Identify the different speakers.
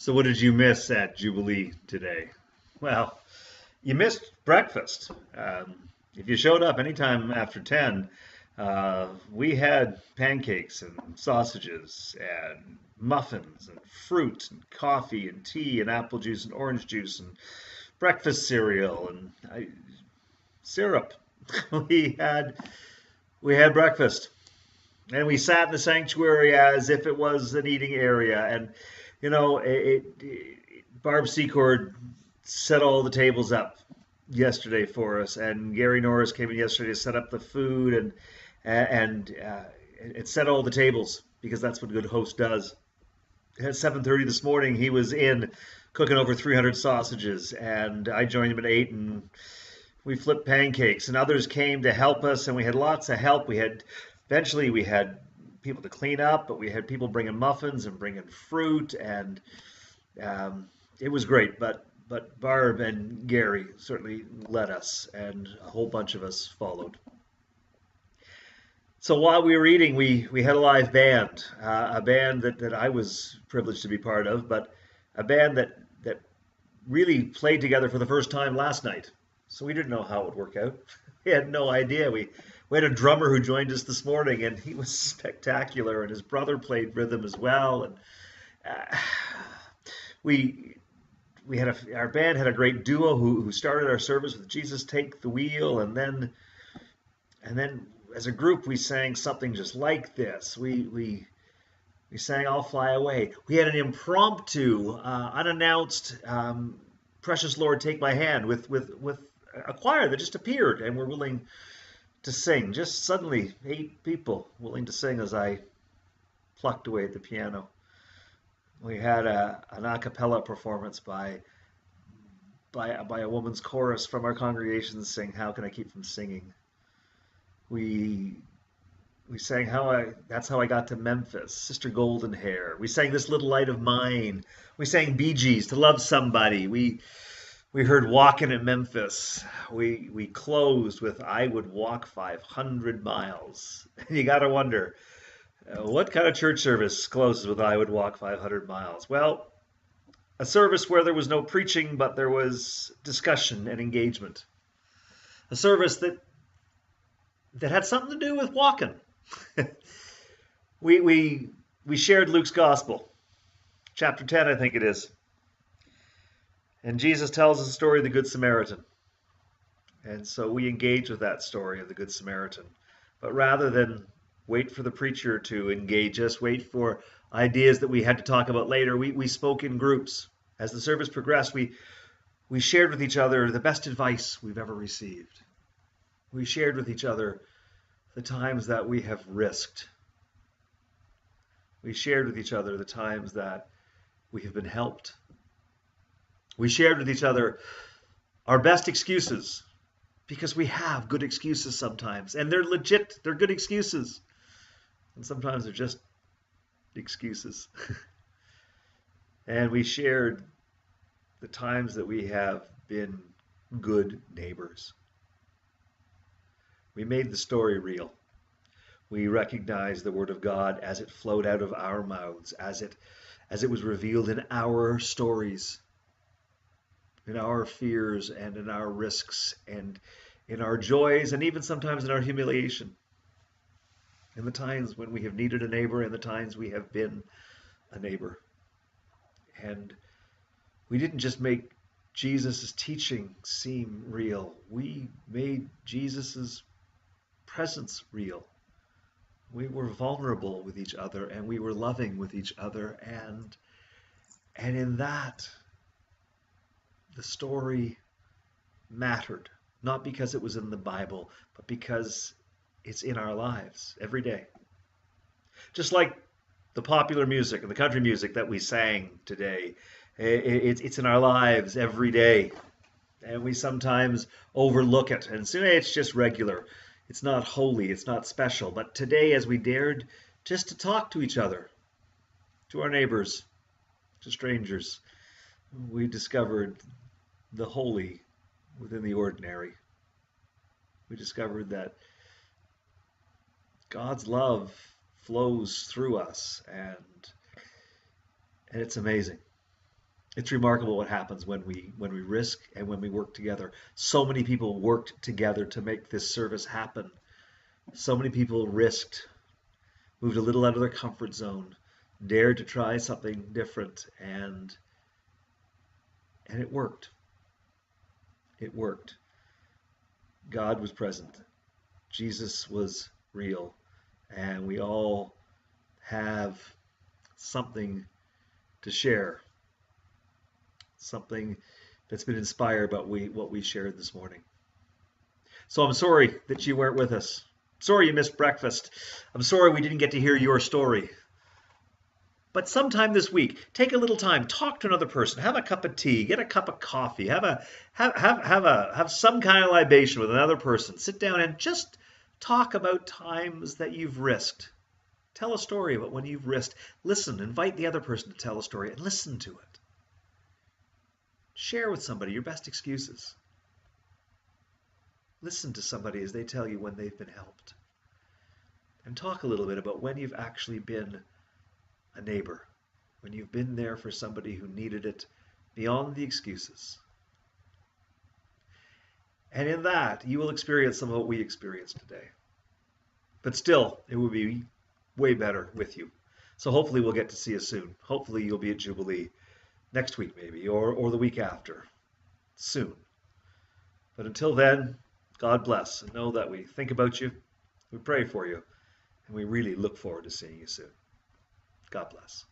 Speaker 1: So what did you miss at Jubilee today? Well, you missed breakfast. If you showed up anytime after 10, we had pancakes and sausages and muffins and fruit and coffee and tea and apple juice and orange juice and breakfast cereal and syrup. We had we had breakfast. And we sat in the sanctuary as if it was an eating area. And, Barb Secord set all the tables up yesterday for us. And Gary Norris came in yesterday to set up the food and it set all the tables because that's what a good host does. At 7:30 this morning, he was in cooking over 300 sausages. And I joined him at 8 and we flipped pancakes. And others came to help us. And we had lots of help. Eventually, we had people to clean up, but we had people bringing muffins and bringing fruit, and it was great. But Barb and Gary certainly led us, and a whole bunch of us followed. So while we were eating, we had a live band, a band that I was privileged to be part of, but a band that really played together for the first time last night. So we didn't know how it would work out. We had no idea. We had a drummer who joined us this morning, and he was spectacular. And his brother played rhythm as well. And uh, we we had our band had a great duo who started our service with "Jesus Take the Wheel," and then as a group we sang something just like this. We sang "I'll Fly Away." We had an impromptu, unannounced "Precious Lord, Take My Hand" with a choir that just appeared and were willing to sing. Just suddenly, 8 people willing to sing as I plucked away at the piano. We had an a cappella performance by a woman's chorus from our congregation sing "How Can I Keep from Singing." We we sang that's how I got to Memphis, Sister Golden Hair. We sang "This Little Light of Mine." We sang Bee Gees, "To Love Somebody." We heard "Walking in Memphis." We closed with "I Would Walk 500 Miles." And you got to wonder, what kind of church service closes with "I Would Walk 500 Miles"? Well, a service where there was no preaching, but there was discussion and engagement. A service that had something to do with walking. We shared Luke's gospel, chapter 10, I think it is. And Jesus tells us the story of the Good Samaritan. And so we engage with that story of the Good Samaritan. But rather than wait for the preacher to engage us, wait for ideas that we had to talk about later, we spoke in groups. As the service progressed, we shared with each other the best advice we've ever received. We shared with each other the times that we have risked. We shared with each other the times that we have been helped. We shared with each other our best excuses, because we have good excuses sometimes, and they're legit, they're good excuses. And sometimes they're just excuses. And we shared the times that we have been good neighbors. We made the story real. We recognized the Word of God as it flowed out of our mouths, as it was revealed in our stories, in our fears and in our risks and in our joys and even sometimes in our humiliation. In the times when we have needed a neighbor, in the times we have been a neighbor. And we didn't just make Jesus' teaching seem real. We made Jesus' presence real. We were vulnerable with each other and we were loving with each other. And in that, the story mattered, not because it was in the Bible, but because it's in our lives every day. Just like the popular music and the country music that we sang today, it's in our lives every day. And we sometimes overlook it and say, it's just regular. It's not holy, it's not special. But today, as we dared just to talk to each other, to our neighbors, to strangers, we discovered the holy within the ordinary. We discovered that God's love flows through us, and it's amazing. It's remarkable what happens when we risk and when we work together. So many people worked together to make this service happen. So many people risked, moved a little out of their comfort zone, dared to try something different, and it worked. It worked. God was present. Jesus was real, and we all have something to share, something that's been inspired by what we shared this morning. So I'm sorry that you weren't with us. Sorry you missed breakfast. I'm sorry we didn't get to hear your story. But sometime this week, take a little time, talk to another person, have a cup of tea, get a cup of coffee, have some kind of libation with another person. Sit down and just talk about times that you've risked. Tell a story about when you've risked. Listen, invite the other person to tell a story and listen to it. Share with somebody your best excuses. Listen to somebody as they tell you when they've been helped. And talk a little bit about when you've actually been a neighbor, when you've been there for somebody who needed it beyond the excuses. And in that, you will experience some of what we experienced today. But still, it will be way better with you. So hopefully we'll get to see you soon. Hopefully you'll be at Jubilee next week maybe, or the week after. Soon. But until then, God bless, and know that we think about you, we pray for you, and we really look forward to seeing you soon. God bless.